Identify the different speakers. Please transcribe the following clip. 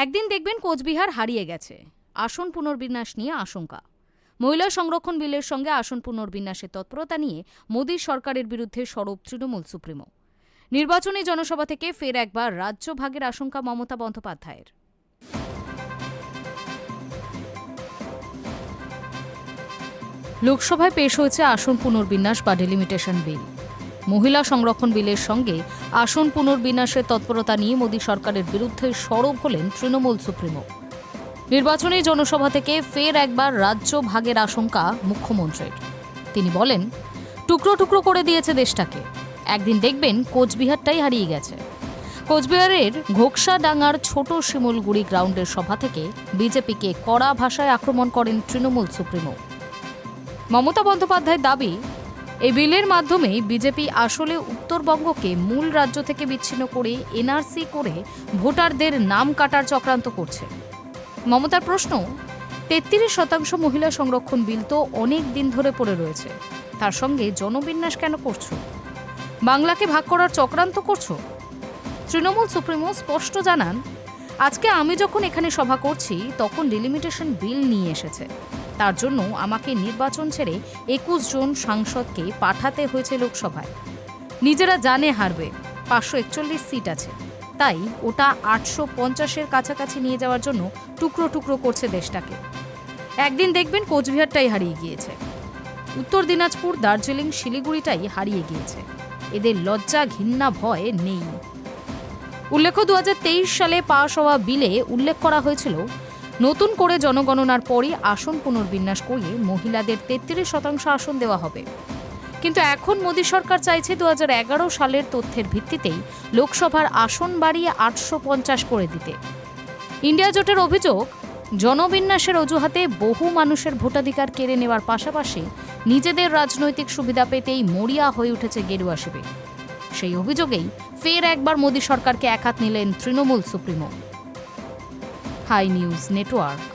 Speaker 1: একদিন দেখবেন কোচবিহার হারিয়ে গেছে। আসন পুনর্বিন্যাস নিয়ে আশঙ্কা। মহিলা সংরক্ষণ বিলের সঙ্গে আসন পুনর্বিন্যাসের তৎপরতা নিয়ে মোদী সরকারের বিরুদ্ধে সরব তৃণমূল সুপ্রিমো। নির্বাচনী জনসভা থেকে ফের একবার রাজ্য ভাগের আশঙ্কা মমতা বন্দ্যোপাধ্যায়ের। লোকসভায় পেশ হয়েছে আসন পুনর্বিন্যাস বা ডেলিমিটেশন বিল। মহিলা সংরক্ষণ বিলের সঙ্গে আসন পুনর্বিন্যাসের তৎপরতা নিয়ে মোদী সরকারের বিরুদ্ধে সরব হলেন তৃণমূল সুপ্রিমো। নির্বাচনী জনসভা থেকে ফের একবার রাজ্য ভাগের আশঙ্কা মুখ্যমন্ত্রীর। তিনি বলেন, টুকরো টুকরো করে দিয়েছে দেশটাকে। একদিন দেখবেন কোচবিহারটাই হারিয়ে গেছে। কোচবিহারের ঘোকসাডাঙ্গার ছোট শিমুলগুড়ি গ্রাউন্ডের সভা থেকে বিজেপিকে কড়া ভাষায় আক্রমণ করেন তৃণমূল সুপ্রিমো। মমতা বন্দ্যোপাধ্যায়ের দাবি, এই বিলের মাধ্যমে বিজেপি আসলে উত্তরবঙ্গকে মূল রাজ্য থেকে বিচ্ছিন্ন করে এনআরসি করে ভোটারদের নাম কাটার চক্রান্ত করছে। মমতার প্রশ্ন, ৩৩% মহিলা সংরক্ষণ বিল তো অনেক দিন ধরে পড়ে রয়েছে, তার সঙ্গে জনবিন্যাস কেন করছো? বাংলাকে ভাগ করার চক্রান্ত করছো? তৃণমূল সুপ্রিমো স্পষ্ট জানান, আজকে আমি যখন এখানে সভা করছি তখন ডিলিমিটেশন বিল নিয়ে এসেছে। তার জন্য আমাকে নির্বাচন ছেড়ে ২১ জন সাংসদকে পাঠাতে হয়েছে লোকসভায়। নিজেরা জানে হারবে, ৫৪১ সিট আছে, তাই ওটা ৮৫০-এর কাছাকাছি নিয়ে যাওয়ার জন্য টুকরো টুকরো করছে দেশটাকে। একদিন দেখবেন কোচবিহারটাই হারিয়ে গিয়েছে। উত্তর দিনাজপুর, দার্জিলিং, শিলিগুড়িটাই হারিয়ে গিয়েছে। এদের লজ্জা, ঘৃণা, ভয় নেই। উল্লেখ্য, ২০২৩ সালে পাশ হওয়া বিলে উল্লেখ করা হয়েছিল, নতুন করে জনগণনার পরই আসন পুনর্বিন্যাস করিয়ে মহিলাদের ৩৩% আসন দেওয়া হবে। কিন্তু এখন মোদী সরকার চাইছে ২০১১ সালের তথ্যের ভিত্তিতেই লোকসভার আসন বাড়িয়ে ৮৫০ করে দিতে। ইন্ডিয়া জোটের অভিযোগ, জনবিন্যাসের অজুহাতে বহু মানুষের ভোটাধিকার কেড়ে নেওয়ার পাশাপাশি নিজেদের রাজনৈতিক সুবিধা পেতেই মরিয়া হয়ে উঠেছে গেরুয়া শিবির। সেই অভিযোগেই ফের একবার মোদী সরকারকে একহাত নিলেন Trinamool supremo. Hi news network.